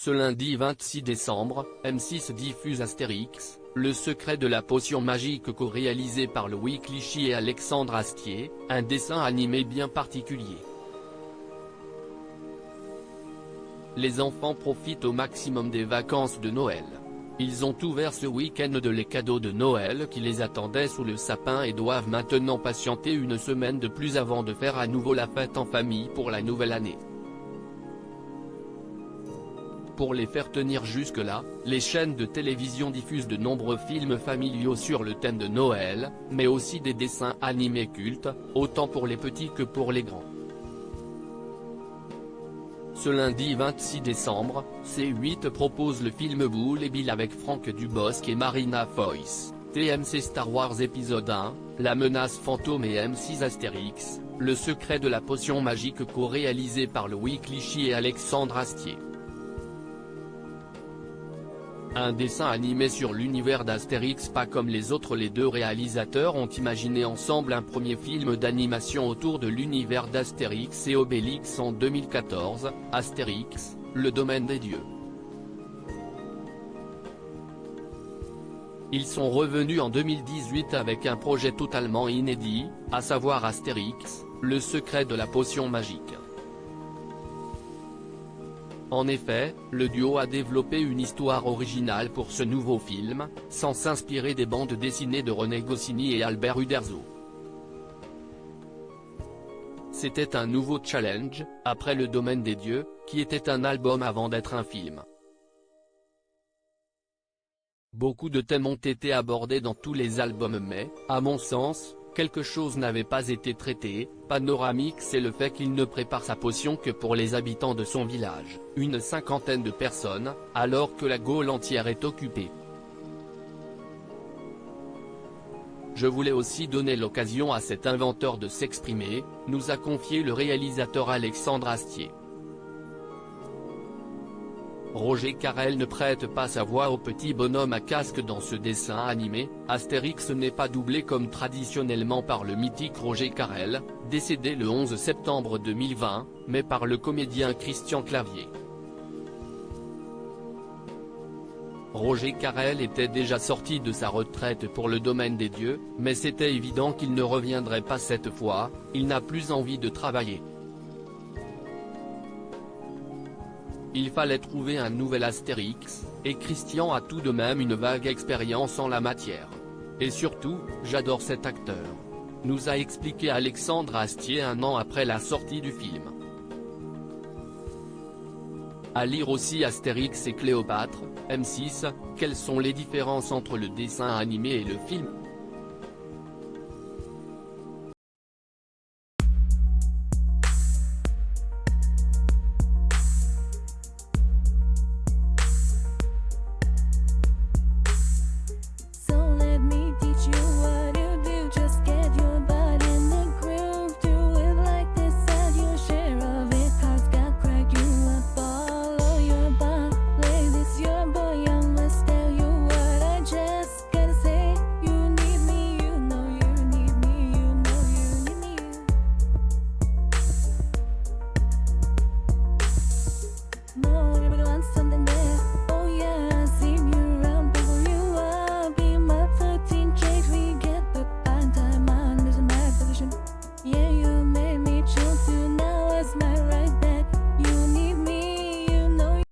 Ce lundi 26 décembre, M6 diffuse Astérix, le secret de la potion magique co-réalisé par Louis Clichy et Alexandre Astier, un dessin animé bien particulier. Les enfants profitent au maximum des vacances de Noël. Ils ont ouvert ce week-end de les cadeaux de Noël qui les attendaient sous le sapin et doivent maintenant patienter une semaine de plus avant de faire à nouveau la fête en famille pour la nouvelle année. Pour les faire tenir jusque-là, les chaînes de télévision diffusent de nombreux films familiaux sur le thème de Noël, mais aussi des dessins animés cultes, autant pour les petits que pour les grands. Ce lundi 26 décembre, C8 propose le film Boule et Bill avec Franck Dubosc et Marina Foïs, TMC Star Wars épisode 1, La menace fantôme et M6 Astérix, le secret de la potion magique co-réalisé par Louis Clichy et Alexandre Astier. Un dessin animé sur l'univers d'Astérix pas comme les autres. Les deux réalisateurs ont imaginé ensemble un premier film d'animation autour de l'univers d'Astérix et Obélix en 2014, Astérix, le domaine des dieux. Ils sont revenus en 2018 avec un projet totalement inédit, à savoir Astérix, le secret de la potion magique. En effet, le duo a développé une histoire originale pour ce nouveau film, sans s'inspirer des bandes dessinées de René Goscinny et Albert Uderzo. C'était un nouveau challenge, après Le Domaine des Dieux, qui était un album avant d'être un film. Beaucoup de thèmes ont été abordés dans tous les albums mais, à mon sens, quelque chose n'avait pas été traité. Panoramique, c'est le fait qu'il ne prépare sa potion que pour les habitants de son village, une cinquantaine de personnes, alors que la Gaule entière est occupée. Je voulais aussi donner l'occasion à cet inventeur de s'exprimer, nous a confié le réalisateur Alexandre Astier. Roger Carrel ne prête pas sa voix au petit bonhomme à casque dans ce dessin animé. Astérix n'est pas doublé comme traditionnellement par le mythique Roger Carrel, décédé le 11 septembre 2020, mais par le comédien Christian Clavier. Roger Carrel était déjà sorti de sa retraite pour Le Domaine des Dieux, mais c'était évident qu'il ne reviendrait pas cette fois, il n'a plus envie de travailler. Il fallait trouver un nouvel Astérix, et Christian a tout de même une vague expérience en la matière. Et surtout, j'adore cet acteur, nous a expliqué Alexandre Astier un an après la sortie du film. À lire aussi Astérix et Cléopâtre, M6, quelles sont les différences entre le dessin animé et le film ?